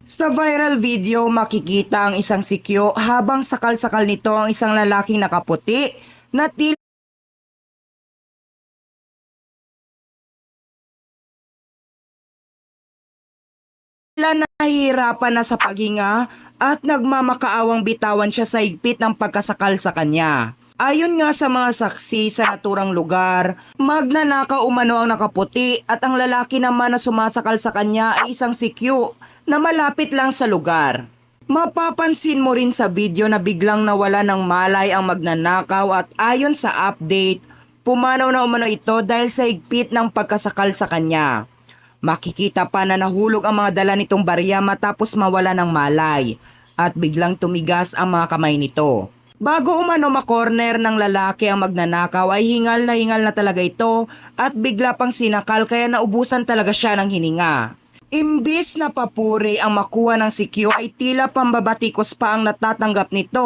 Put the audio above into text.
Sa viral video, makikita ang isang sikyo habang sakal-sakal nito ang isang lalaking nakaputi na tila nahihirapan na sa paghinga at nagmamakaawang bitawan siya sa higpit ng pagkasakal sa kanya. Ayon nga sa mga saksi sa naturang lugar, magnanakaw umano ang nakaputi at ang lalaki naman na sumasakal sa kanya ay isang sikyo na malapit lang sa lugar. Mapapansin mo rin sa video na biglang nawala ng malay ang magnanakaw at ayon sa update, pumanaw na umano ito dahil sa higpit ng pagkasakal sa kanya. Makikita pa na nahulog ang mga dala nitong barya matapos mawala ng malay at biglang tumigas ang mga kamay nito. Bago umano makorner ng lalaki ang magnanakaw ay hingal na talaga ito at bigla pang sinakal kaya naubusan talaga siya ng hininga. Imbis na papuri ang makuha ng sikyo ay tila pambabatikos pa ang natatanggap nito